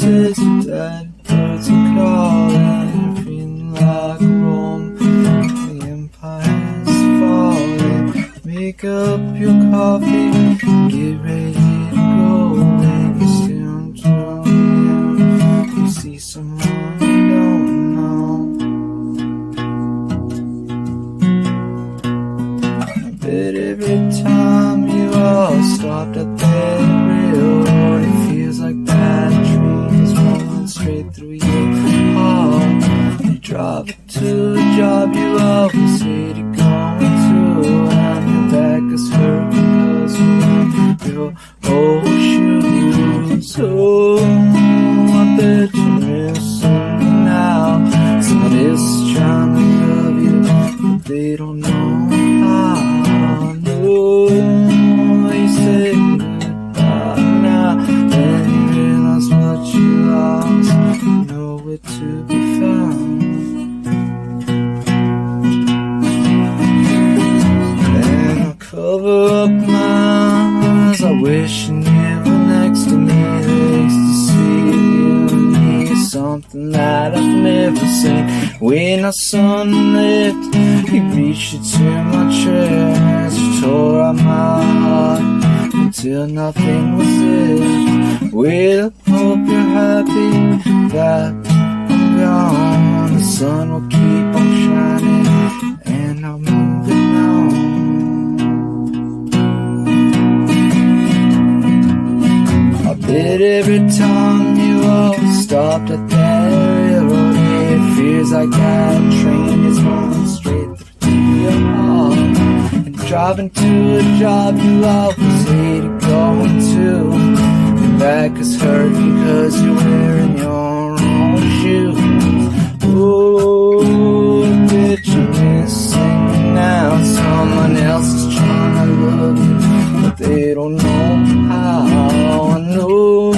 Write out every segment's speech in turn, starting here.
voices that birds are calling, feeling like Rome. The empire's falling. Make up your coffee, get ready to go. And you still dreaming, you see someone you don't know. I bet every time you all stopped at that railroad, it feels like that train is rolling straight through your heart. You drive to a job you always hated going to, and your back is hurt because you wear your old shoes. Oh, I bet you miss something now. Someone else is trying to love you, but they don't know how. No, you say goodbye now, and you realize what you lost, nowhere to be found. And I cover up my eyes, I wish you were next to me. The ecstasy of you and me is something that I've never seen. When our sun lit, you reached into my chest, you tore out my heart until nothing was left. Well, I hope you're happy that I'm gone. The sun will keep on shining and I'm moving on. I bet every time you all stopped at that railroad, it feels like that train is going straight through your heart. And driving to a job you always hated going to, your back is hurting cause you're wearing your own shoes. Oh, I bet you're missing me now. Someone else is trying to love you, but they don't know how. I know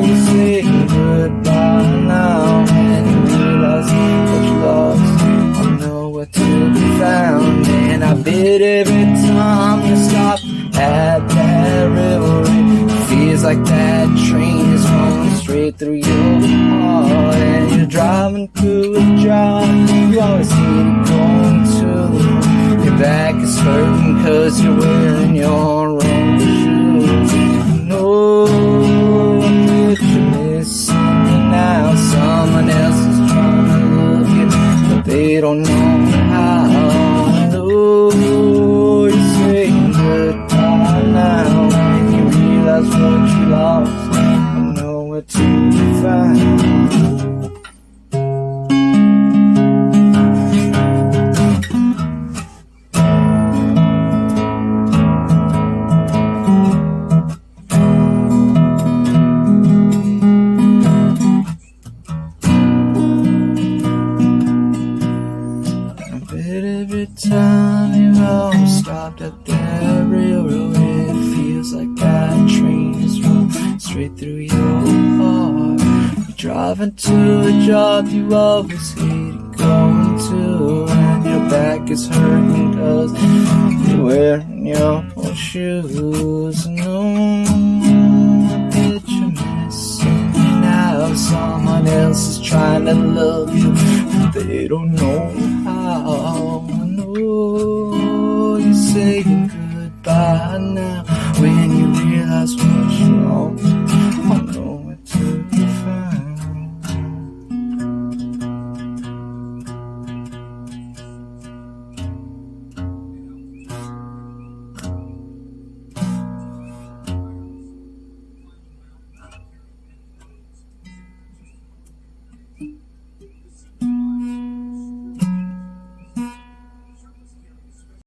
you say goodbye now, and you realize what you lost, I'm nowhere to be found. And I bet every time you stop at that railroad, it feels like that train is going straight through your heart. And you're driving to a job you always hated going to, your back is hurting cause you're wearing your own shoes. No, I bet you're missing me now. Someone else is trying to love you, but they don't know how. No, you're saying goodbye now, and you realize what you lost, I'm nowhere to be found. Every time you all stopped at that railroad, it feels like that train is rolling straight through your heart. You're driving to a job you always hated going to, and your back is hurting cause you're wearing your old shoes. No, I bet you're missing me now. Someone else is trying to love you, but they don't know how. No, you say goodbye now, when you realize what you lost.